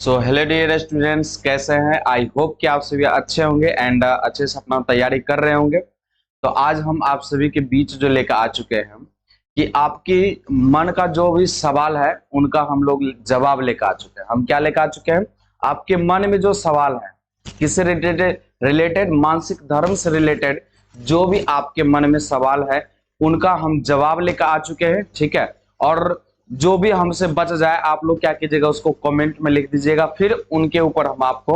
So hello dear students, कैसे हैं? I hope कि आप सभी अच्छे होंगे एंड अच्छे से अपना तैयारी कर रहे होंगे। तो आज हम आप सभी के बीच जो लेकर आ चुके हैं कि आपकी मन का जो भी सवाल है उनका हम लोग जवाब लेकर आ चुके हैं। हम क्या लेकर आ चुके हैं? आपके मन में जो सवाल है, किससे रिलेटेड मानसिक धर्म से रिलेटेड जो भी आपके मन में सवाल है उनका हम जवाब लेकर आ चुके हैं। ठीक है। और जो भी हमसे बच जाए आप लोग क्या कीजिएगा, उसको कमेंट में लिख दीजिएगा, फिर उनके ऊपर हम आपको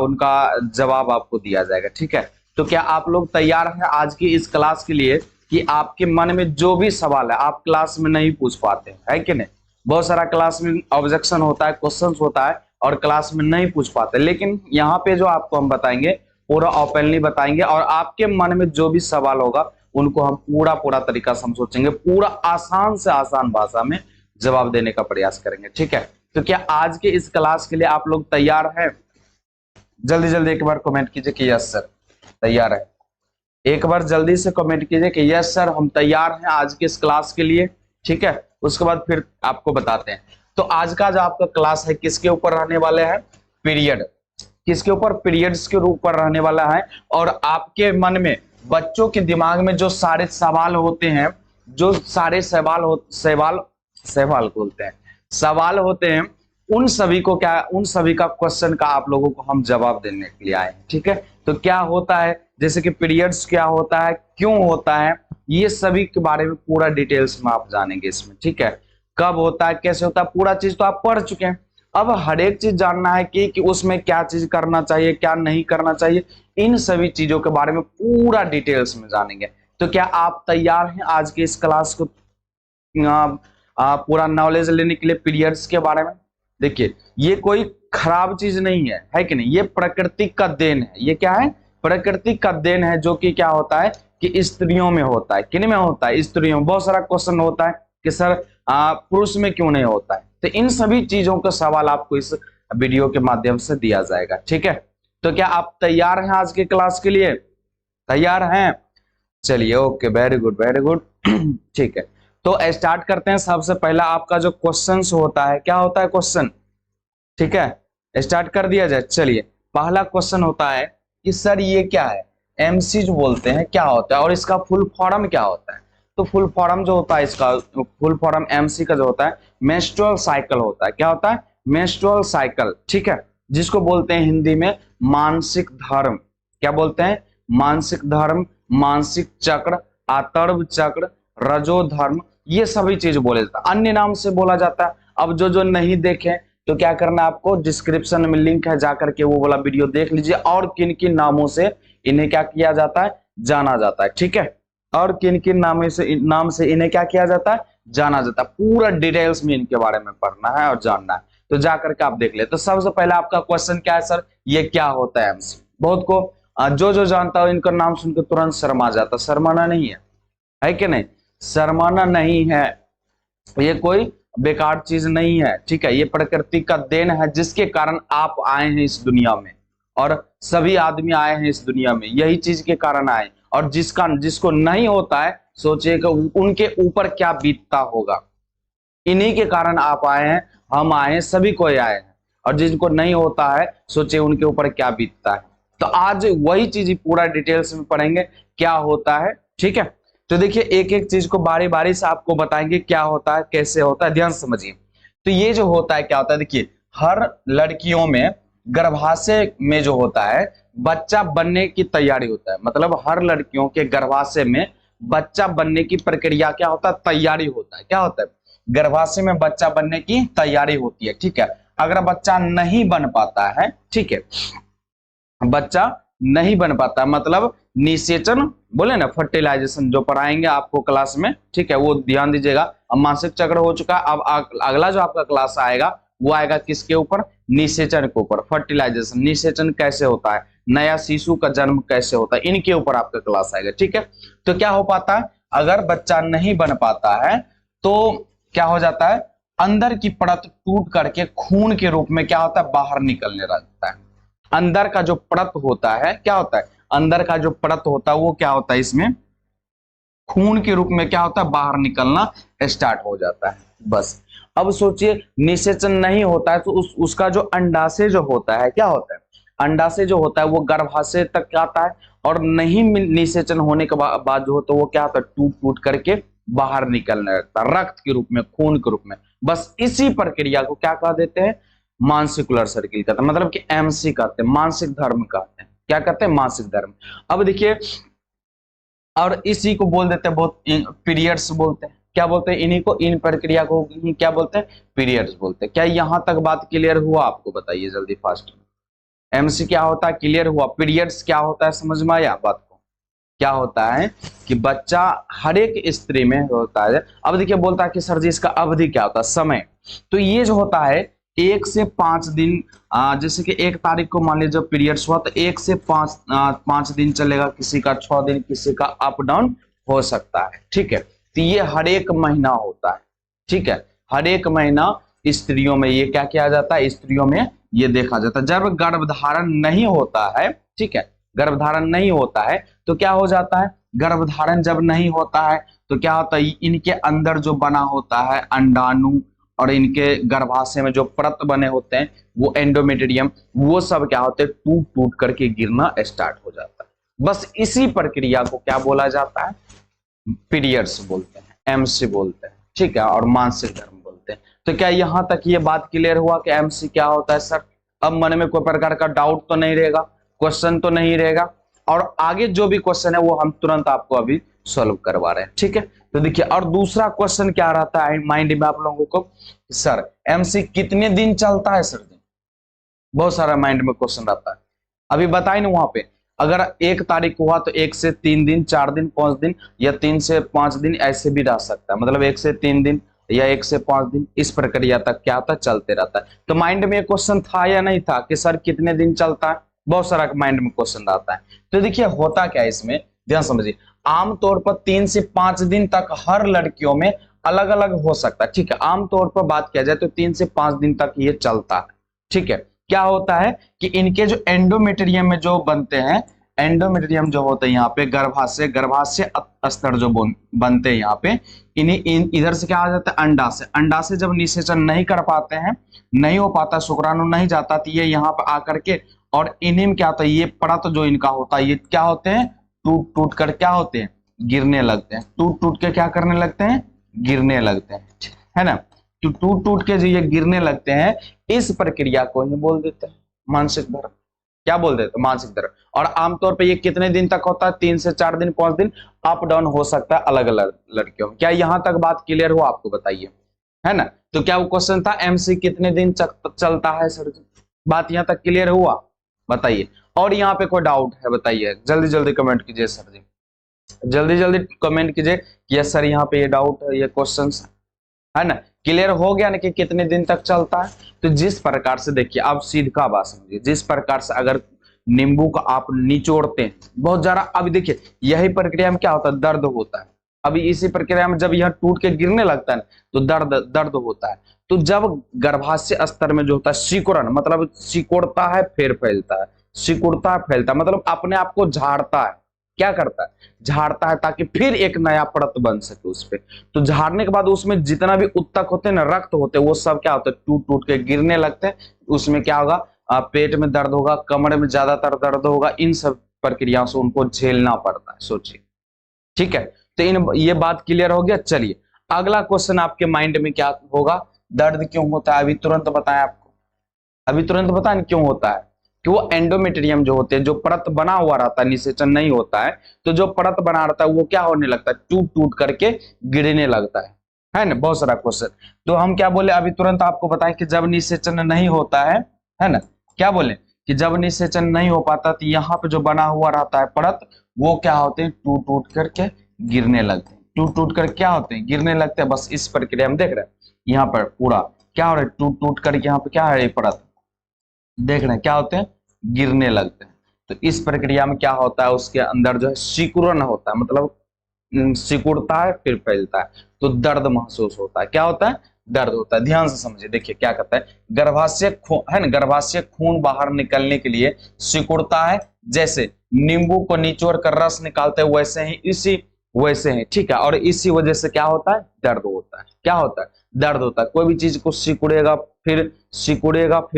उनका जवाब आपको दिया जाएगा। ठीक है। तो क्या आप लोग तैयार हैं आज की इस क्लास के लिए कि आपके मन में जो भी सवाल है आप क्लास में नहीं पूछ पाते हैं, है कि नहीं? बहुत सारा क्लास में ऑब्जेक्शन होता है, क्वेश्चन होता है और क्लास में नहीं पूछ पाते, लेकिन यहाँ पे जो आपको हम बताएंगे पूरा ओपनली बताएंगे और आपके मन में जो भी सवाल होगा उनको हम पूरा पूरा तरीका से हम सोचेंगे, पूरा आसान से आसान भाषा में जवाब देने का प्रयास करेंगे। ठीक है। तो क्या आज के इस क्लास के लिए आप लोग तैयार हैं? जल्दी जल्दी एक बार कमेंट कीजिए कि यस सर तैयार है। एक बार जल्दी से कमेंट कीजिए कि यस सर हम तैयार हैं आज के इस क्लास के लिए। ठीक है। उसके बाद फिर आपको बताते हैं। तो आज का जो आपका क्लास है किसके ऊपर रहने वाले हैं? पीरियड। किसके ऊपर? पीरियड्स के ऊपर रहने वाला है। और आपके मन में, बच्चों के दिमाग में जो सारे सवाल होते हैं, जो सारे सवाल बोलते हैं, सवाल होते हैं, उन सभी को क्या, उन सभी का क्वेश्चन का आप लोगों को हम जवाब देने के लिए आए हैं। ठीक है। तो क्या होता है, जैसे कि पीरियड्स क्या होता है, क्यों होता है, ये सभी के बारे में पूरा डिटेल्स में आप जानेंगे इसमें। ठीक है। कब होता है, कैसे होता है, पूरा चीज तो आप पढ़ चुके हैं। अब हर एक चीज जानना है कि उसमें क्या चीज करना चाहिए, क्या नहीं करना चाहिए, इन सभी चीजों के बारे में पूरा डिटेल्स में जानेंगे। तो क्या आप तैयार हैं आज के इस क्लास को पूरा नॉलेज लेने के लिए पीरियड्स के बारे में? देखिए, ये कोई खराब चीज नहीं है कि नहीं? ये प्रकृति का देन है। ये क्या है? प्रकृति का देन है, जो कि क्या होता है कि स्त्रियों में होता है। किन में होता है? स्त्रियों में। बहुत सारा क्वेश्चन होता है कि सर पुरुष में क्यों नहीं होता है। तो इन सभी चीजों का सवाल आपको इस वीडियो के माध्यम से दिया जाएगा। ठीक है। तो क्या आप तैयार हैं आज के क्लास के लिए? तैयार हैं? चलिए, okay, very good very good. ठीक है। तो स्टार्ट करते हैं। सबसे पहला आपका जो क्वेश्चन होता है, क्या होता है क्वेश्चन? ठीक है, स्टार्ट कर दिया जाए। चलिए, पहला क्वेश्चन होता है कि सर ये क्या है? एमसी जो बोलते हैं क्या होता है और इसका फुल फॉर्म क्या होता है? तो फुल फॉर्म जो होता है, इसका फुल फॉर्म एमसी का जो होता है, मेंस्ट्रुअल साइकिल होता है। क्या होता है? Menstrual cycle. ठीक है। जिसको बोलते हैं हिंदी में मानसिक धर्म। क्या बोलते हैं? मानसिक धर्म, मानसिक चक्र, आतर्व चक्र, रजो धर्म, ये सभी चीज बोले जाता है। अन्य नाम से बोला जाता है। अब जो जो नहीं देखे तो क्या करना है आपको, डिस्क्रिप्शन में लिंक है, जाकर के वो वाला वीडियो देख लीजिए। और किन किन नामों से इन्हें क्या किया जाता है, जाना जाता है। ठीक है। और किन किन नाम से इन्हें क्या किया जाता है, जाना जाता है। पूरा डिटेल्स में इनके बारे में पढ़ना है और जानना है। तो जाकर के आप देख ले। तो सबसे पहले आपका क्वेश्चन क्या है सर? ये क्या होता है एमसी? बहुत को जो जो जानता हो इनका नाम सुनकर तुरंत शर्मा जाता। शर्माना नहीं है कि नहीं? शर्माना नहीं है। ये कोई बेकार चीज नहीं है। ठीक है। ये प्रकृति का देन है, जिसके कारण आप आए हैं इस दुनिया में और सभी आदमी आए हैं इस दुनिया में, यही चीज के कारण आए। और जिसको नहीं होता है, सोचिए कि उनके ऊपर क्या बीतता होगा। इन्हीं के कारण आप आए हैं, हम आए हैं, सभी कोई आए हैं। और जिनको नहीं होता है, सोचिए उनके ऊपर क्या बीतता है। तो आज वही चीज पूरा डिटेल्स में पढ़ेंगे क्या होता है। ठीक है। तो देखिए, एक एक चीज को बारी बारी से आपको बताएंगे क्या होता है, कैसे होता है, ध्यान समझिए। तो ये जो होता है क्या होता है, देखिए, हर लड़कियों में गर्भाशय में जो होता है बच्चा बनने की तैयारी होता है। मतलब हर लड़कियों के गर्भाशय में बच्चा बनने की प्रक्रिया क्या होता है, तैयारी होता है। क्या होता है? गर्भाशय में बच्चा बनने की तैयारी होती है। ठीक है। अगर बच्चा नहीं बन पाता है, ठीक है, बच्चा नहीं बन पाता, मतलब निषेचन बोले ना, फर्टिलाइजेशन जो पढ़ाएंगे आपको क्लास में, ठीक है, वो ध्यान दीजिएगा। अब मासिक चक्र हो चुका। अब अगला जो आपका क्लास आएगा वो आएगा किसके ऊपर? निषेचन के ऊपर। फर्टिलाइजेशन, निषेचन कैसे होता है, नया शिशु का जन्म कैसे होता है, इनके ऊपर आपका क्लास आएगा। ठीक है। तो क्या हो पाता है, अगर बच्चा नहीं बन पाता है तो क्या हो जाता है, अंदर की परत टूट करके खून के रूप में क्या होता है, बाहर निकलने लगता है। अंदर का जो परत होता है, क्या होता है, अंदर का जो परत होता है वो क्या होता है, इसमें खून के रूप में क्या होता है, बाहर निकलना स्टार्ट हो जाता है। बस। अब सोचिए निषेचन नहीं होता है तो उसका जो अंडाशय जो होता है क्या होता है, अंडाशय जो होता है वो गर्भाशय तक आता है, और नहीं निषेचन होने के बाद जो होता है वो क्या होता है, टूट टूट करके बाहर निकलने लगता है रक्त के रूप में, खून के रूप में। बस इसी प्रक्रिया को क्या कह देते हैं, मानसिकुलर सर्किल कहते हैं, मतलब कि एमसी कहते हैं, मानसिक धर्म कहते हैं। क्या कहते हैं, मानसिक धर्म। अब देखिए, और इसी को बोल देते हैं बहुत पीरियड्स बोलते हैं। क्या बोलते हैं, इन्हीं को, इन प्रक्रिया को क्या बोलते हैं, पीरियड्स बोलते हैं। क्या यहां तक बात क्लियर हुआ आपको, बताइए जल्दी फास्ट में। एमसी क्या होता है, क्लियर हुआ। पीरियड्स क्या होता है, समझ में आया बात को। क्या होता है कि बच्चा हर एक स्त्री में होता है। अब देखिए बोलता है कि सर जी इसका अवधि क्या होता है, समय। तो ये जो होता है 1 से 5 दिन, जैसे कि 1 तारीख को मान लीजिए जब पीरियड्स हुआ तो 1 से 5 दिन चलेगा, किसी का 6 दिन, किसी का अप डाउन हो सकता है। ठीक है, तो ये हर एक महीना होता है। ठीक है, हर एक महीना स्त्रियों में ये क्या किया जाता है, स्त्रियों में ये देखा जाता है। जब गर्भधारण नहीं होता है, ठीक है, गर्भधारण नहीं होता है तो क्या हो जाता है, गर्भधारण जब नहीं होता है तो क्या होता है, इनके अंदर जो बना होता है अंडाणु और इनके गर्भाशय में जो परत बने होते हैं वो एंडोमेट्रियम, वो सब क्या होते हैं, टूट टूट करके गिरना स्टार्ट हो जाता है। बस इसी प्रक्रिया को क्या बोला जाता है, पीरियड्स बोलते हैं, एमसी बोलते हैं। ठीक है, और मानसिक धर्म बोलते हैं। तो क्या यहां तक ये बात क्लियर हुआ कि एमसी क्या होता है सर? अब मन में कोई प्रकार का डाउट तो नहीं रहेगा, क्वेश्चन तो नहीं रहेगा, और आगे जो भी क्वेश्चन है वो हम तुरंत आपको अभी सॉल्व करवा रहे हैं। ठीक है, तो देखिए, और दूसरा क्वेश्चन क्या रहता है माइंड में आप लोगों को, सर एमसी कितने दिन चलता है सर जी? बहुत सारा माइंड में क्वेश्चन रहता है। अभी बताए ना, वहां पे अगर 1 तारीख हुआ तो 1 से 3 दिन, 4 दिन, 5 दिन, या 3 से 5 दिन, ऐसे भी रह सकता है। मतलब 1 से 3 दिन या 1 से 5 दिन, इस प्रक्रिया तक क्या होता है, चलते रहता है। तो माइंड में क्वेश्चन था या नहीं था कि सर कितने दिन चलता है? बहुत सारा माइंड में क्वेश्चन रहता है। तो देखिए होता क्या है इसमें, ध्यान समझिए। आमतौर पर 3 से 5 दिन तक हर लड़कियों में अलग अलग हो सकता है। ठीक है, आमतौर पर बात किया जाए तो 3 से 5 दिन तक ये चलता है। ठीक है, क्या होता है कि इनके जो एंडोमेट्रियम में जो बनते हैं, एंडोमेट्रियम जो होते हैं यहाँ पे गर्भाशय स्तर जो बनते हैं यहाँ पे, इधर से क्या आ जाता है, अंडाशय। अंडाशय जब निषेचन नहीं कर पाते हैं, नहीं हो पाता, शुक्राणु नहीं जाता, तो ये यहाँ पे आकर के, और इन्हीं में क्या होता है, ये परत जो इनका होता है, ये क्या होते हैं, टूट टूट कर क्या होते हैं, गिरने लगते हैं। टूट टूट के क्या करने लगते हैं, गिरने लगते हैं, है ना। तो टूट टूट के जो ये गिरने लगते हैं, इस प्रक्रिया को ये बोल देते हैं मानसिक धर्म। क्या बोल देते हैं, मानसिक धर्म। और आमतौर पे ये कितने दिन तक होता है, 3 से 4 दिन, 5 दिन, अप डाउन हो सकता है अलग अलग लड़कियों में। क्या यहां तक बात क्लियर हुआ आपको, बताइए, है ना। तो क्या वो क्वेश्चन था एमसी कितने दिन चलता है सर जी? बात यहां तक क्लियर हुआ, बताइए। और यहाँ पे कोई डाउट है, बताइए, जल्दी जल्दी कमेंट कीजिए सर जी, जल्दी जल्दी कमेंट कीजिए कि यस सर यहाँ पे ये डाउट है, ये क्वेश्चन है ना। क्लियर हो गया ना कि कितने दिन तक चलता है? तो जिस प्रकार से देखिए, आप सीधा बात समझिए, जिस प्रकार से अगर नींबू का आप निचोड़ते हैं बहुत ज्यादा, अभी देखिए यही प्रक्रिया में क्या होता है, दर्द होता है। अभी इसी प्रक्रिया में जब यह टूट के गिरने लगता है तो दर्द होता है। तो जब गर्भाशय स्तर में जो होता है सिकुड़न, मतलब सिकुड़ता है फिर फैलता है, सिकुड़ता है फैलता है, मतलब अपने आप को झाड़ता है। क्या करता है, झाड़ता है, ताकि फिर एक नया परत बन सके उस पे। तो झाड़ने के बाद उसमें जितना भी उत्तक होते हैं ना, रक्त होते हैं, वो सब क्या होता है, टूट टूट के गिरने लगते हैं। उसमें क्या होगा, पेट में दर्द होगा, कमर में ज्यादातर दर्द होगा, इन सब प्रक्रियाओं से उनको झेलना पड़ता है, सोचिए। ठीक है, तो ये बात क्लियर हो गया। चलिए अगला क्वेश्चन आपके माइंड में क्या होगा, दर्द क्यों होता है? अभी तुरंत बताएं आपको, अभी तुरंत बताएं क्यों होता है। कि वो एंडोमेट्रियम जो होते हैं, जो परत बना हुआ रहता है, निषेचन नहीं होता है, तो जो परत बना रहता है वो क्या होने लगता है, टूट टूट करके गिरने लगता है ना। बहुत सारा क्वेश्चन, तो हम क्या बोले अभी तुरंत आपको बताएं कि जब निषेचन नहीं होता है ना, क्या बोले कि जब निषेचन नहीं हो पाता तो यहाँ पे जो बना हुआ रहता है परत, वो क्या होते हैं, टूट टूट करके गिरने लगते हैं। टूट टूट कर क्या होते हैं, गिरने लगते हैं। बस इस प्रक्रिया में देख रहे हैं, यहाँ पर पूरा क्या हो रहा है, टूट टूट करके यहाँ पे क्या है, परत देख रहे हैं, क्या होते हैं, गिरने लगते हैं। तो इस प्रक्रिया में क्या होता है, उसके अंदर जो है सिकुड़न होता है, मतलब सिकुड़ता है फिर फैलता है, तो दर्द महसूस होता है। क्या होता है, दर्द होता है। ध्यान से समझिए, देखिए क्या कहता है, गर्भाशय है ना, गर्भाशय खून बाहर निकलने के लिए सिकुड़ता है, जैसे नींबू को निचोड़ कर रस निकालते हैं वैसे ही, वैसे ही, ठीक है। और इसी वजह से क्या होता है, दर्द होता है। क्या होता है, दर्द होता है। कोई भी चीज को सिकुड़ेगा फिर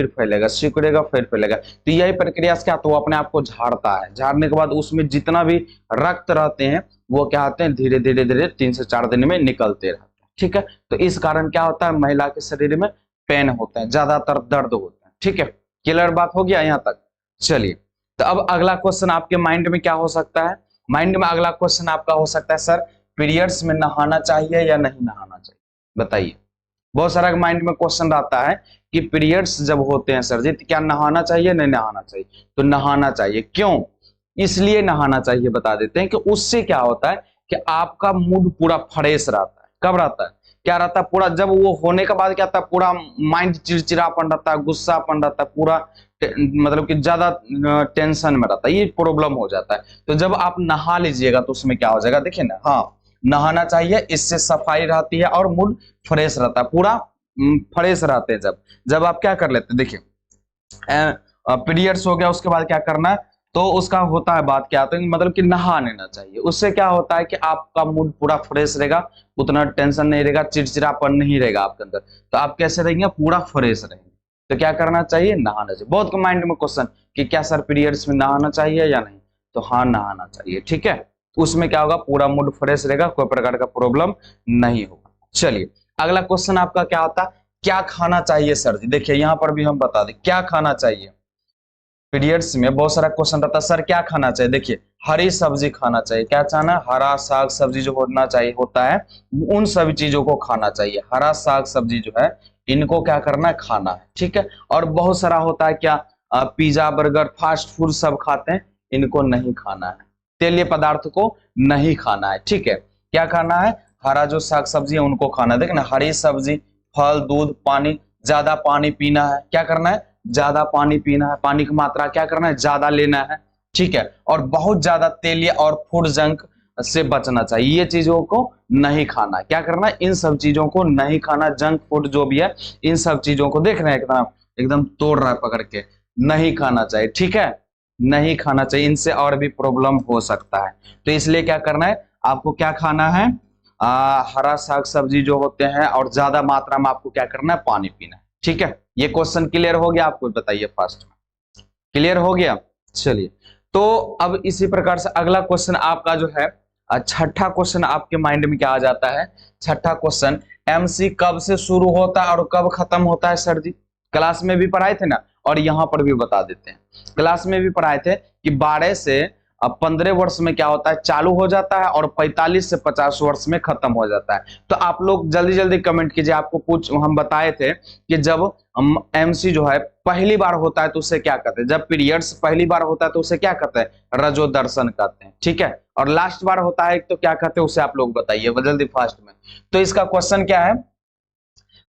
फैलेगा, सिकुड़ेगा फिर फैलेगा। तो यही प्रक्रिया से क्या, तो वो अपने आप को झाड़ता है। झाड़ने के बाद उसमें जितना भी रक्त रहते हैं वो क्या होते हैं, धीरे धीरे धीरे 3 से 4 दिन में निकलते रहते हैं। ठीक है, तो इस कारण क्या होता है, महिला के शरीर में पेन होता है, ज्यादातर दर्द होता है। ठीक है, क्लियर बात हो गया यहाँ तक। चलिए, तो अब अगला क्वेश्चन आपके माइंड में क्या हो सकता है, माइंड में अगला क्वेश्चन आपका हो सकता है, सर पीरियड्स में नहाना चाहिए या नहीं नहाना चाहिए, बताइए। बहुत सारा माइंड में क्वेश्चन रहता है कि पीरियड्स जब होते हैं सर जी तो क्या नहाना चाहिए नहीं नहाना चाहिए, तो नहाना चाहिए। क्यों, इसलिए नहाना चाहिए बता देते हैं कि उससे क्या होता है कि आपका मूड पूरा फ्रेश रहता है। कब रहता है, क्या रहता है, पूरा जब वो होने के बाद क्या होता है, पूरा माइंड चिड़चिड़ापन रहता है, गुस्सापन रहता है, पूरा मतलब कि ज्यादा टेंशन में रहता है, ये प्रॉब्लम हो जाता है। तो जब आप नहा लीजिएगा तो उसमें क्या हो जाएगा, देखिए ना, हाँ नहाना चाहिए, इससे सफाई रहती है और मूड फ्रेश रहता है, पूरा फ्रेश रहते हैं। जब आप क्या कर लेते हैं, देखिए पीरियड्स हो गया उसके बाद क्या करना है, तो उसका होता है बात क्या, तो मतलब कि नहा लेना चाहिए। उससे क्या होता है कि आपका मूड पूरा फ्रेश रहेगा, उतना टेंशन नहीं रहेगा, चिड़चिड़ापन नहीं रहेगा आपके अंदर, तो आप कैसे रहेंगे, पूरा फ्रेश रहेंगे। तो क्या करना चाहिए, नहाना चाहिए। बहुत माइंड में क्वेश्चन कि क्या सर पीरियड्स में नहाना चाहिए या नहीं, तो हाँ नहाना चाहिए। ठीक है, उसमें क्या होगा, पूरा मूड फ्रेश रहेगा, कोई प्रकार का प्रॉब्लम नहीं होगा। चलिए, अगला क्वेश्चन आपका क्या होता है, क्या खाना चाहिए सर जी। देखिए यहाँ पर भी हम बता दें क्या खाना चाहिए। पीरियड्स में बहुत सारा क्वेश्चन रहता है, सर क्या खाना चाहिए। देखिए हरी सब्जी खाना चाहिए, क्या चाहना, हरा साग सब्जी जो होना चाहिए होता है, उन सभी चीजों को खाना चाहिए। हरा साग सब्जी जो है इनको क्या करना है, खाना है। ठीक है, और बहुत सारा होता है क्या, पिज्जा बर्गर फास्ट फूड सब खाते हैं, इनको नहीं खाना है, तेलीय पदार्थ को नहीं खाना है। ठीक है, क्या खाना है, हरा जो साग सब्जी है उनको खाना है। देखिए ना, हरी सब्जी, फल, दूध, पानी, ज्यादा पानी पीना है, क्या करना है, ज्यादा पानी पीना है, पानी की मात्रा क्या करना है, ज्यादा लेना है। ठीक है, और बहुत ज्यादा तेलीय और फूड जंक से बचना चाहिए, ये चीजों को नहीं खाना है। क्या करना है, इन सब चीजों को नहीं खाना, जंक फूड जो भी है इन सब चीजों को देख रहे हैं एकदम एकदम तोड़ रहा है पकड़ के, नहीं खाना चाहिए। ठीक है, नहीं खाना चाहिए, इनसे और भी प्रॉब्लम हो सकता है। तो इसलिए क्या करना है, आपको क्या खाना है, हरा साग सब्जी जो होते हैं, और ज्यादा मात्रा में आपको क्या करना है, पानी पीना है। ठीक है, ये क्वेश्चन क्लियर हो गया आपको, बताइए फास्ट में, क्लियर हो गया। चलिए, तो अब इसी प्रकार से अगला क्वेश्चन आपका जो है, छठा क्वेश्चन आपके माइंड में क्या आ जाता है, छठा क्वेश्चन, एमसी कब से शुरू होता है और कब खत्म होता है सर जी। क्लास में भी पढ़ाए थे ना, और यहाँ पर भी बता देते हैं। क्लास में भी पढ़ाए थे कि 12 से 15 वर्ष में क्या होता है, चालू हो जाता है, और 45 से 50 वर्ष में खत्म हो जाता है। तो आप लोग जल्दी जल्दी कमेंट कीजिए, आपको हम बताए थे कि जब एमसी जो है पहली बार होता है तो उसे क्या कहते हैं, जब पीरियड्स पहली बार होता है तो उसे क्या कहते हैं, रजोदर्शन कहते हैं। ठीक है, और लास्ट बार होता है तो क्या कहते हैं उसे आप लोग बताइए जल्दी फास्ट में। तो इसका क्वेश्चन क्या है,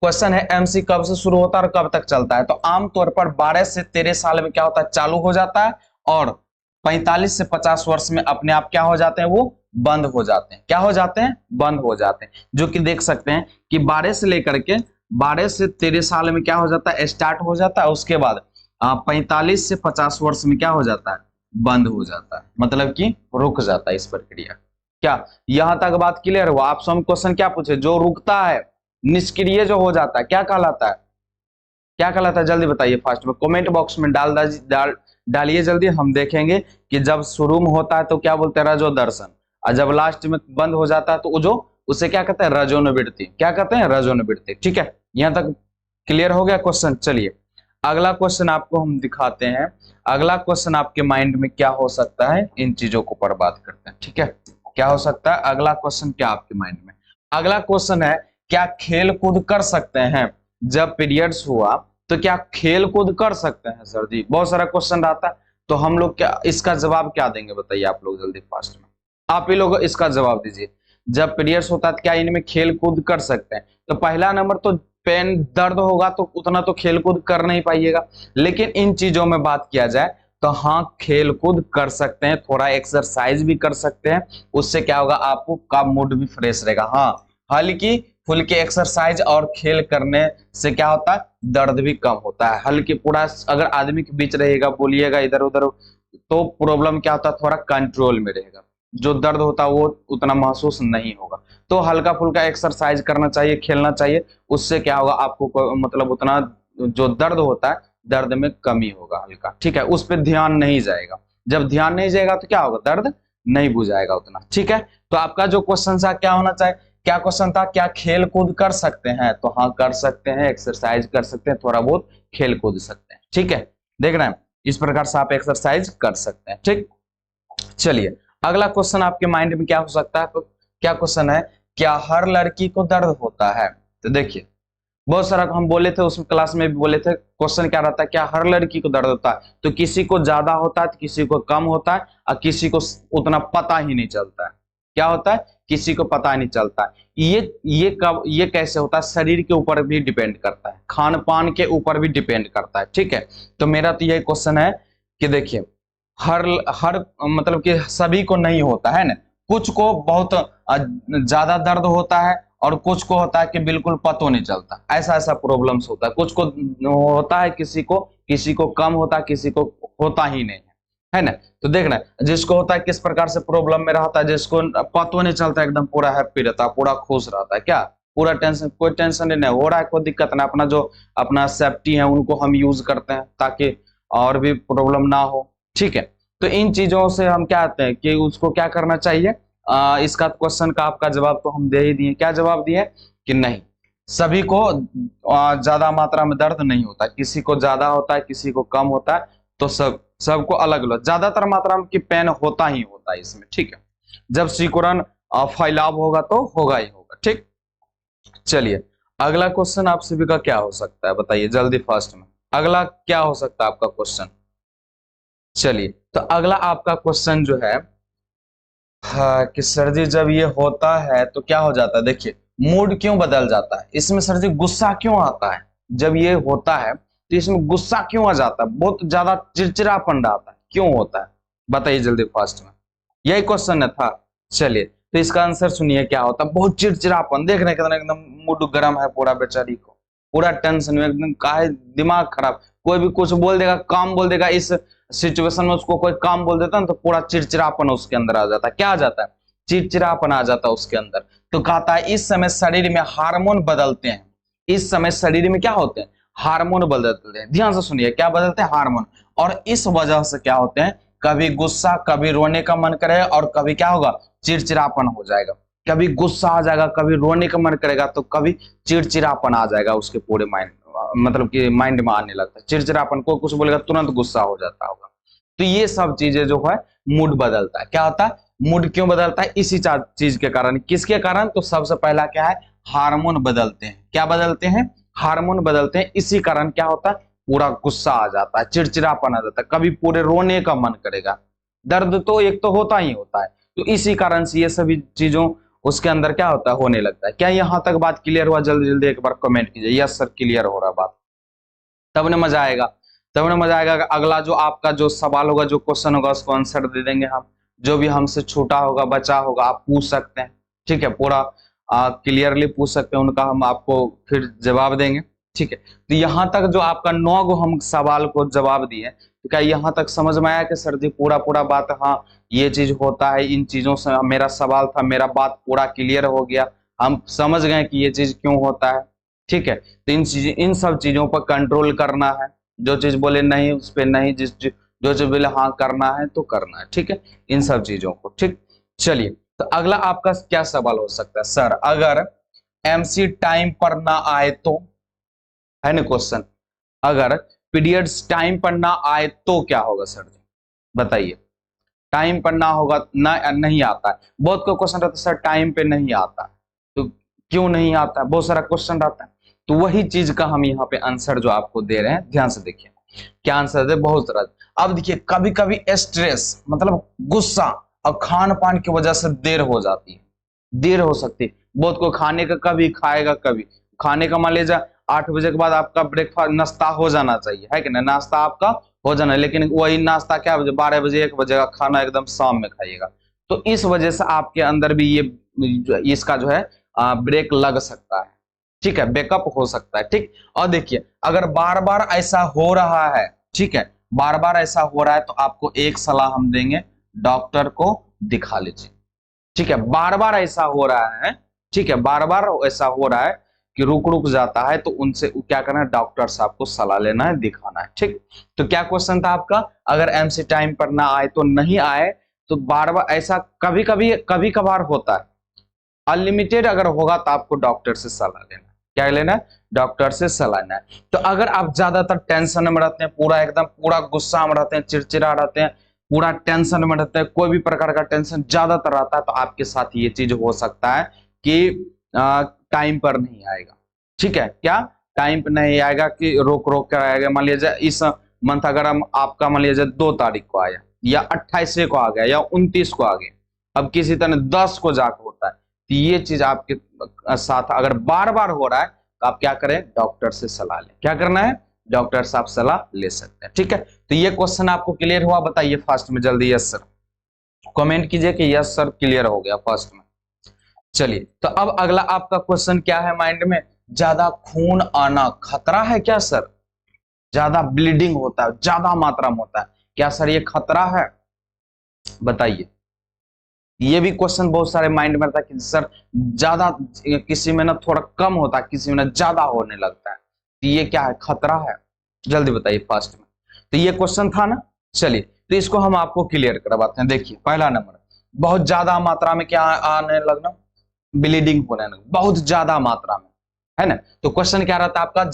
क्वेश्चन है एमसी कब से शुरू होता है और कब तक चलता है। तो आमतौर पर 12 से 13 साल में क्या होता है, चालू हो जाता है, और 45 से 50 वर्ष में अपने आप क्या हो जाते हैं, वो बंद हो जाते हैं। क्या हो जाते हैं, बंद हो जाते हैं। जो कि देख सकते हैं कि 12 से लेकर के 12 से 13 साल में क्या हो जाता है, स्टार्ट हो जाता है, उसके बाद 45 से 50 वर्ष में क्या हो जाता है, बंद हो जाता है, मतलब कि रुक जाता है इस प्रक्रिया। क्या यहां तक बात क्लियर हुआ। आप सब क्वेश्चन क्या पूछे, जो रुकता है, निष्क्रिय जो हो जाता है, क्या कहलाता है, क्या कहलाता है, जल्दी बताइए फास्ट में, कमेंट बॉक्स में डालिए जल्दी, हम देखेंगे कि जब शुरू में होता है तो क्या बोलते हैं, रजोदर्शन, और जब लास्ट में बंद हो जाता है तो जो उसे क्या कहते हैं, रजोनिवृत्ति। क्या कहते हैं, रजोनिवृत्ति। ठीक है, यहां तक क्लियर हो गया क्वेश्चन। चलिए, अगला क्वेश्चन आपको हम दिखाते हैं। अगला क्वेश्चन आपके माइंड में क्या हो सकता है, इन चीजों को पर बात करते हैं। ठीक है, क्या हो सकता है अगला क्वेश्चन, क्या आपके माइंड में अगला क्वेश्चन है, क्या खेल कूद कर सकते हैं जब पीरियड्स हुआ, तो क्या खेल कूद कर सकते हैं सर जी। बहुत सारा क्वेश्चन रहता है, तो हम लोग क्या इसका जवाब क्या देंगे, बताइए आप लोग जल्दी फास्ट में, आप ही लोग इसका जवाब दीजिए। जब पीरियड्स होता है क्या इनमें खेल कूद कर सकते हैं, तो पहला नंबर तो पेन दर्द होगा तो उतना तो खेल कूद कर नहीं पाइएगा, लेकिन इन चीजों में बात किया जाए तो हाँ खेल कूद कर सकते हैं, थोड़ा एक्सरसाइज भी कर सकते हैं। उससे क्या होगा, आपको का मूड भी फ्रेश रहेगा। हाँ, हल्की फुल्की एक्सरसाइज और खेल करने से क्या होता है, दर्द भी कम होता है। हल्की पूरा अगर आदमी के बीच रहेगा, बोलिएगा इधर उधर, तो प्रॉब्लम क्या होता है, थोड़ा कंट्रोल में रहेगा। जो दर्द होता है वो उतना महसूस नहीं होगा। तो हल्का फुल्का एक्सरसाइज करना चाहिए, खेलना चाहिए, उससे क्या होगा आपको मतलब उतना जो दर्द होता है दर्द में कमी होगा हल्का, ठीक है, उस पर ध्यान नहीं जाएगा। जब ध्यान नहीं जाएगा तो क्या होगा, दर्द नहीं बुझाएगा उतना, ठीक है। तो आपका जो क्वेश्चन था क्या होना चाहिए, क्या क्वेश्चन था, क्या खेल कूद कर सकते हैं, तो हाँ कर सकते हैं, एक्सरसाइज कर सकते हैं, थोड़ा बहुत खेल कूद सकते हैं, ठीक है। देख रहे हैं, इस प्रकार से आप एक्सरसाइज कर सकते हैं, ठीक। चलिए अगला क्वेश्चन आपके माइंड में क्या हो सकता है, क्या क्वेश्चन है, क्या हर लड़की को दर्द होता है। तो देखिए बहुत सारा हम बोले थे, उसमें क्लास में भी बोले थे, क्वेश्चन क्या रहता है, क्या हर लड़की को दर्द होता है, तो किसी को ज्यादा होता है तो किसी को कम होता है, और किसी को उतना पता ही नहीं चलता है। क्या होता है, किसी को पता नहीं चलता है। ये कब, ये कैसे होता है, शरीर के ऊपर भी डिपेंड करता है, खान पान के ऊपर भी डिपेंड करता है, ठीक है। तो मेरा तो यही क्वेश्चन है कि देखिए हर हर मतलब कि सभी को नहीं होता है ना, कुछ को बहुत ज्यादा दर्द होता है और कुछ को होता है कि बिल्कुल पता नहीं चलता, ऐसा ऐसा प्रॉब्लम्स होता है। कुछ को होता है, किसी को कम होता है, किसी को होता ही नहीं है ना। तो देखना जिसको होता है किस प्रकार से प्रॉब्लम में रहता है, जिसको पता नहीं चलता, एकदम पूरा हैप्पी रहता है, पूरा खुश रहता है, क्या पूरा टेंशन, कोई टेंशन नहीं हो रहा है, कोई दिक्कत नहीं, अपना जो अपना सेफ्टी है उनको हम यूज करते हैं ताकि और भी प्रॉब्लम ना हो, ठीक है। तो इन चीजों से हम क्या कहते हैं कि उसको क्या करना चाहिए, इसका क्वेश्चन का आपका जवाब तो हम दे ही दिए, क्या जवाब दिए कि नहीं, सभी को ज्यादा मात्रा में दर्द नहीं होता, किसी को ज्यादा होता है, किसी को कम होता है, तो सबको अलग अलग ज्यादातर मात्रा में की पेन होता ही होता है इसमें, ठीक है। जब सिकुड़न फैलाव होगा तो होगा ही होगा, ठीक। चलिए अगला क्वेश्चन आप सभी का क्या हो सकता है, बताइए जल्दी फास्ट में, अगला क्या हो सकता है आपका क्वेश्चन। चलिए तो अगला आपका क्वेश्चन जो है, हाँ कि सर जी जब ये होता है तो क्या हो जाता है, देखिए मूड क्यों बदल जाता है इसमें, सर जी गुस्सा क्यों आता है, जब ये होता है तो इसमें गुस्सा क्यों आ जाता है, बहुत ज्यादा चिड़चिड़ापन आता है, क्यों होता है, बताइए जल्दी फास्ट में, यही क्वेश्चन है था। चलिए तो इसका आंसर सुनिए, क्या होता है, बहुत चिड़चिड़ापन, देख रहे हैं एकदम मूड गर्म है पूरा बेचारी को, पूरा टेंशन में एकदम, काहे दिमाग खराब, कोई भी कुछ बोल देगा, काम बोल देगा, इस सिचुएशन में उसको कोई काम बोल देता है तो पूरा चिड़चिड़ापन उसके अंदर आ जाता है, क्या आ जाता है, चिड़चिड़ापन आ जाता है उसके अंदर। तो कहता है इस समय शरीर में हार्मोन बदलते हैं, इस समय शरीर में क्या होते हैं, हार्मोन बदलते हैं, ध्यान से सुनिए क्या बदलते हैं, हार्मोन। और इस वजह से क्या होते हैं, कभी गुस्सा, कभी रोने का मन करेगा, और कभी क्या होगा, चिड़चिड़ापन हो जाएगा, कभी गुस्सा आ जाएगा, कभी रोने का मन करेगा, तो कभी चिड़चिड़ापन आ जाएगा उसके पूरे माइंड, मतलब कि माइंड में आने लगता है चिड़चिड़ापन, को कुछ बोलेगा तुरंत गुस्सा हो जाता होगा। तो ये सब चीजें जो है मूड बदलता है, क्या होता है, मूड क्यों बदलता है, इसी चीज के कारण, किसके कारण, तो सबसे पहला क्या है, हार्मोन बदलते हैं, क्या बदलते हैं, हार्मोन बदलते हैं, इसी कारण क्या होता है, पूरा गुस्सा आ जाता है, चिड़चिड़ापन आ जाता है, कभी पूरे रोने का मन करेगा, दर्द तो एक तो होता ही होता है, तो इसी कारण से ये सभी चीजों उसके अंदर क्या होता है, होने लगता है। क्या यहाँ तक बात क्लियर हुआ, जल्दी जल्दी एक बार कमेंट कीजिए, यस सर क्लियर हो रहा बात, तब ने मजा आएगा, तब ने मजा आएगा। अगला जो आपका जो सवाल होगा, जो क्वेश्चन होगा, उसको आंसर दे देंगे हम, जो भी हमसे छूटा होगा, बचा होगा, आप पूछ सकते हैं, ठीक है, पूरा क्लियरली पूछ सकते हैं, उनका हम आपको फिर जवाब देंगे, ठीक है। तो यहाँ तक जो आपका 9 गो हम सवाल को जवाब दिए, तो क्या यहाँ तक समझ में आया कि सर जी पूरा पूरा बात, हाँ ये चीज होता है, इन चीजों से मेरा सवाल था, मेरा बात पूरा क्लियर हो गया, हम समझ गए कि ये चीज क्यों होता है, ठीक है। तो इन सब चीजों पर कंट्रोल करना है, जो चीज बोले नहीं उस पर नहीं, जो चीज बोले हाँ करना है तो करना है, ठीक है, इन सब चीजों को, ठीक। चलिए तो अगला आपका क्या सवाल हो सकता है, सर अगर एमसी टाइम पर ना आए तो, है ना क्वेश्चन, अगर पीरियड्स टाइम पर ना आए तो क्या होगा सर जी, बताइए, टाइम पर ना होगा, ना नहीं आता है, बहुत को क्वेश्चन रहता है सर टाइम पे नहीं आता, तो क्यों नहीं आता है, बहुत सारा क्वेश्चन रहता है, तो वही चीज का हम यहाँ पे आंसर जो आपको दे रहे हैं, ध्यान से देखिए क्या आंसर दे, बहुत सारा। अब देखिए कभी कभी स्ट्रेस मतलब गुस्सा और खान पान की वजह से देर हो जाती है, देर हो सकती है, बहुत को खाने का, कभी खाएगा, कभी खाने का, मान लीजिए 8 बजे के बाद आपका ब्रेकफास्ट नाश्ता हो जाना चाहिए, है कि ना, नाश्ता आपका हो जाना, लेकिन वही नाश्ता क्या बजे, 12 बजे 1 बजे का खाना एकदम शाम में खाइएगा, तो इस वजह से आपके अंदर भी ये इसका जो है ब्रेक लग सकता है, ठीक है, बैकअप हो सकता है, ठीक। और देखिए अगर बार बार ऐसा हो रहा है, ठीक है, बार बार ऐसा हो रहा है, तो आपको एक सलाह हम देंगे, डॉक्टर को दिखा लीजिए। ठीक है, बार बार ऐसा हो रहा है, ठीक है, बार बार ऐसा हो रहा है कि रुक रुक जाता है, तो उनसे क्या करना है, डॉक्टर साहब को सलाह लेना है, दिखाना है। ठीक, तो क्या क्वेश्चन था आपका, अगर एमसी टाइम पर ना आए तो नहीं आए, तो बार बार ऐसा कभी कभार होता है, अनलिमिटेड अगर होगा तो आपको डॉक्टर से सलाह लेना है। क्या लेना है, डॉक्टर से सलाह लेना है। तो अगर आप ज्यादातर टेंशन में रहते हैं, पूरा एकदम पूरा गुस्सा में रहते हैं, चिड़चिड़ा रहते हैं, पूरा टेंशन में रहते हैं, कोई भी प्रकार का टेंशन ज्यादातर रहता है, तो आपके साथ ये चीज हो सकता है कि टाइम पर नहीं आएगा। ठीक है, क्या टाइम पर नहीं आएगा, कि रोक रोक कर आएगा। मान लीजिए इस मंथ अगर हम आपका मान लीजिए 2 तारीख को आया, या 28 को आ गया, या 29 को आ गया, अब किसी तरह 10 को जाकर होता है, तो ये चीज आपके साथ अगर बार बार हो रहा है, तो आप क्या करें, डॉक्टर से सलाह लें। क्या करना है, डॉक्टर साहब सलाह ले सकते हैं। ठीक है, तो ये क्वेश्चन आपको क्लियर हुआ, बताइए फास्ट में जल्दी यस सर कमेंट कीजिए कि यस सर क्लियर हो गया फास्ट में। चलिए, तो अब अगला आपका क्वेश्चन क्या है माइंड में, ज्यादा खून आना खतरा है क्या सर, ज्यादा ब्लीडिंग होता है, ज्यादा मात्रा में होता है, क्या सर ये खतरा है, बताइए। ये भी क्वेश्चन बहुत सारे माइंड में रहता है कि सर ज्यादा, किसी में ना थोड़ा कम होता है, किसी में ना ज्यादा होने लगता है, तो ये क्या है, खतरा है, जल्दी बताइए फास्ट में। तो ये क्वेश्चन था ना, चलिए तो इसको हम आपको क्लियर करवाते हैं। देखिए पहला नंबर, बहुत ज्यादा मात्रा में क्या आने लगना, ब्लीडिंग होने लगना, बहुत ज्यादा मात्रा में, है ना। तो क्वेश्चन क्या रहता है आपका,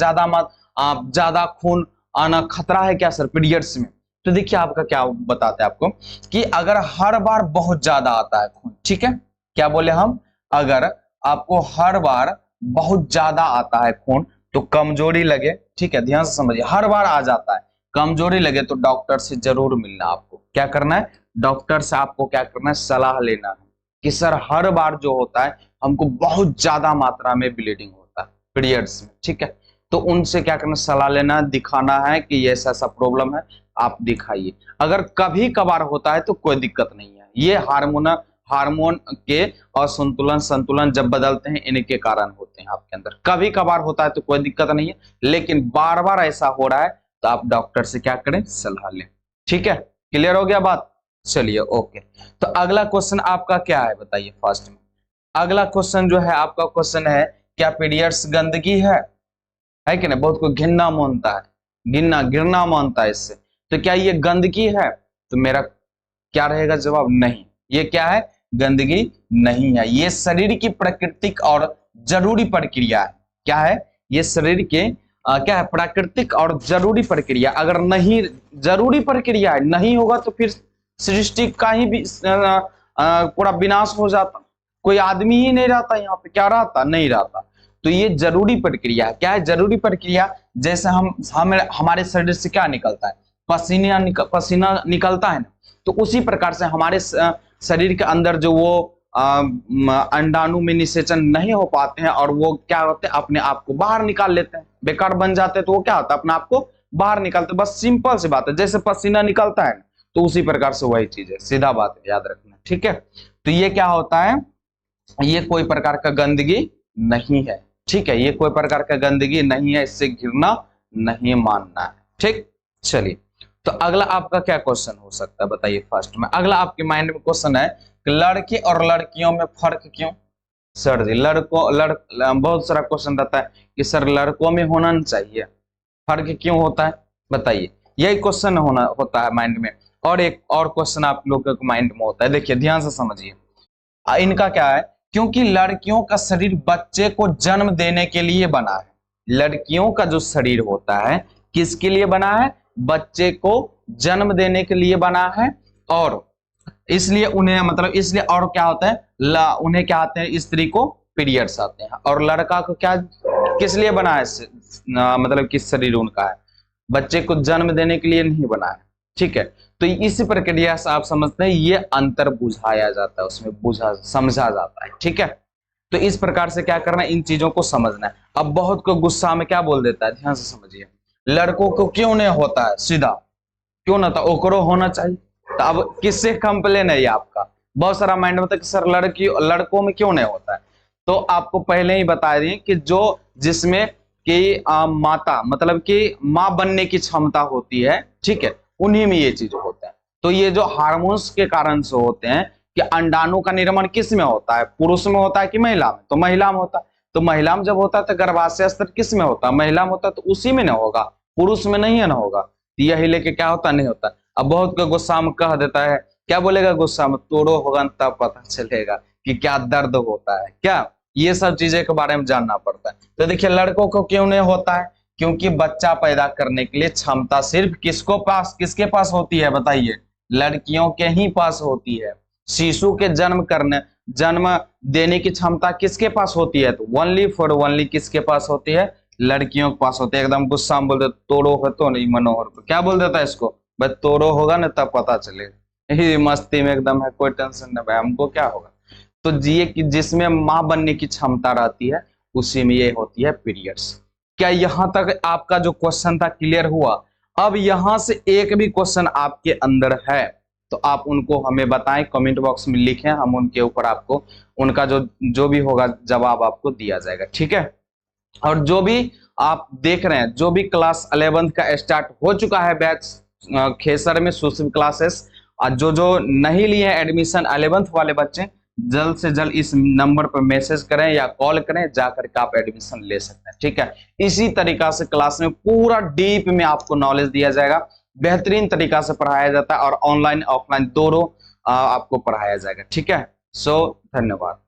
ज्यादा खून आना खतरा है क्या सर पीरियड्स में। तो देखिए आपका क्या बताते हैं आपको, कि अगर हर बार बहुत ज्यादा आता है खून, ठीक है, क्या बोले हम, अगर आपको हर बार बहुत ज्यादा आता है खून, तो कमजोरी लगे, ठीक है, ध्यान से समझिए, हर बार आ जाता है, कमजोरी लगे तो डॉक्टर से जरूर मिलना, आपको क्या करना है, डॉक्टर से आपको क्या करना है, सलाह लेना है कि सर हर बार जो होता है हमको बहुत ज्यादा मात्रा में ब्लीडिंग होता है पीरियड्स में। ठीक है, तो उनसे क्या करना, सलाह लेना, दिखाना है कि ये ऐसा प्रॉब्लम है, आप दिखाइए। अगर कभी कभार होता है तो कोई दिक्कत नहीं है, ये हार्मोन के असंतुलन संतुलन जब बदलते हैं, इनके कारण होते हैं आपके अंदर। कभी कभार होता है तो कोई दिक्कत नहीं है, लेकिन बार बार ऐसा हो रहा है तो आप डॉक्टर से क्या करें, सलाह लें। ठीक है, क्लियर हो गया बात, चलिए ओके। तो अगला क्वेश्चन आपका क्या है, बताइए फास्ट में। अगला क्वेश्चन जो है आपका क्वेश्चन है, क्या पीरियड्स गंदगी है कि नहीं, बहुत कोई घिनना मानता है, गिरना मानता है इससे, तो क्या ये गंदगी है, तो मेरा क्या रहेगा जवाब, नहीं, ये क्या है, गंदगी नहीं है, ये शरीर की प्राकृतिक और जरूरी प्रक्रिया है। क्या है, ये शरीर के क्या है, प्राकृतिक और जरूरी प्रक्रिया। अगर नहीं, जरूरी प्रक्रिया है, नहीं होगा तो फिर सृष्टि का ही भी पूरा विनाश हो जाता, कोई आदमी ही नहीं रहता यहाँ पे, क्या रहता, नहीं रहता। तो ये जरूरी प्रक्रिया है। क्या है जरूरी प्रक्रिया, जैसे हमारे शरीर से क्या निकलता है, पसीना निकलता है ना, तो उसी प्रकार से हमारे शरीर के अंदर जो वो अंडाणु में निषेचन नहीं हो पाते हैं, और वो क्या होते हैं, अपने आप को बाहर निकाल लेते हैं, बेकार बन जाते हैं, तो वो क्या होता है, अपने आप को बाहर निकालते हैं। बस सिंपल सी बात है, जैसे पसीना निकलता है तो उसी प्रकार से वही चीज है, सीधा बात है, याद रखना। ठीक है, तो ये क्या होता है, ये कोई प्रकार का गंदगी नहीं है। ठीक है, ये कोई प्रकार का गंदगी नहीं है, इससे घिरना नहीं मानना है। ठीक, चलिए तो अगला आपका क्या क्वेश्चन हो सकता है, बताइए फास्ट में। अगला आपके माइंड में क्वेश्चन है कि लड़के और लड़कियों में फर्क क्यों, सर जी बहुत सारा क्वेश्चन रहता है कि सर लड़कों में होना चाहिए, फर्क क्यों होता है, बताइए, यही क्वेश्चन होता है माइंड में। और एक और क्वेश्चन आप लोगों के माइंड में होता है, देखिए ध्यान से समझिए, इनका क्या है, क्योंकि लड़कियों का शरीर बच्चे को जन्म देने के लिए बना है। लड़कियों का जो शरीर होता है किसके लिए बना है, बच्चे को जन्म देने के लिए बना है, और इसलिए उन्हें इसलिए और क्या होता है, उन्हें क्या आते हैं, स्त्री को पीरियड्स आते हैं। और लड़का को क्या किस लिए बना है, किस शरीर उनका है, बच्चे को जन्म देने के लिए नहीं बना है। ठीक है, तो इसी प्रक्रिया से आप समझते हैं ये अंतर बुझाया जाता है, उसमें समझा जाता है। ठीक है, तो इस प्रकार से क्या करना है, इन चीजों को समझना है। अब बहुत को गुस्सा में क्या बोल देता है, ध्यान से समझिए, लड़कों को क्यों नहीं होता है, सीधा क्यों ना था, ओकरो होना चाहिए। तो अब किससे कंप्लेन है ये आपका, बहुत सारा माइंड में कि सर लड़कों में क्यों नहीं होता है। तो आपको पहले ही बता दें कि जिसमें कि माता कि माँ बनने की क्षमता होती है, ठीक है, उन्हीं में ये चीज होता है। तो ये जो हार्मोन्स के कारण से होते हैं, कि अंडाणु का निर्माण किस में होता है, पुरुष में होता है कि महिला में? तो महिला में होता है। तो महिला में जब होता है तो गर्भाशय स्तर किस में होता है? महिला में होता है, तो उसी में ना होगा, पुरुष में नहीं है ना होगा। यही लेके क्या होता नहीं होता। अब बहुत का गुस्सा में कह देता है, क्या बोलेगा गुस्सा में? तोड़ो होगा तब पता चलेगा कि क्या दर्द होता है। क्या ये सब चीजें के बारे में जानना पड़ता है। तो देखिए लड़कों को क्यों नहीं होता है? क्योंकि बच्चा पैदा करने के लिए क्षमता सिर्फ किसके पास होती है बताइए? लड़कियों के ही पास होती है। शिशु के जन्म देने की क्षमता किसके पास होती है? तो ओनली किसके पास होती है? लड़कियों के पास होती है। एकदम गुस्सा में बोल देते तोड़ो है तो नहीं मनोहर को, क्या बोल देता है इसको? भाई तोड़ो होगा ना तब पता चलेगा। यही मस्ती में एकदम है, कोई टेंशन नहीं भाई, हमको क्या होगा। तो ये कि जिसमें मां बनने की क्षमता रहती है उसी में ये होती है पीरियड्स। क्या यहां तक आपका जो क्वेश्चन था क्लियर हुआ? अब यहां से एक भी क्वेश्चन आपके अंदर है तो आप उनको हमें बताएं, कमेंट बॉक्स में लिखें, हम उनके ऊपर आपको उनका जो भी होगा जवाब आपको दिया जाएगा, ठीक है। और जो भी आप देख रहे हैं, जो भी क्लास 11th का स्टार्ट हो चुका है बैच खेसर में सुशिव क्लासेस, और जो नहीं लिए हैं एडमिशन 11th वाले बच्चे, जल्द से जल्द इस नंबर पर मैसेज करें या कॉल करें, जाकर के आप एडमिशन ले सकते हैं, ठीक है। इसी तरीका से क्लास में पूरा डीप में आपको नॉलेज दिया जाएगा, बेहतरीन तरीका से पढ़ाया जाता है और ऑनलाइन ऑफलाइन दोनों आपको पढ़ाया जाएगा, ठीक है। सो धन्यवाद।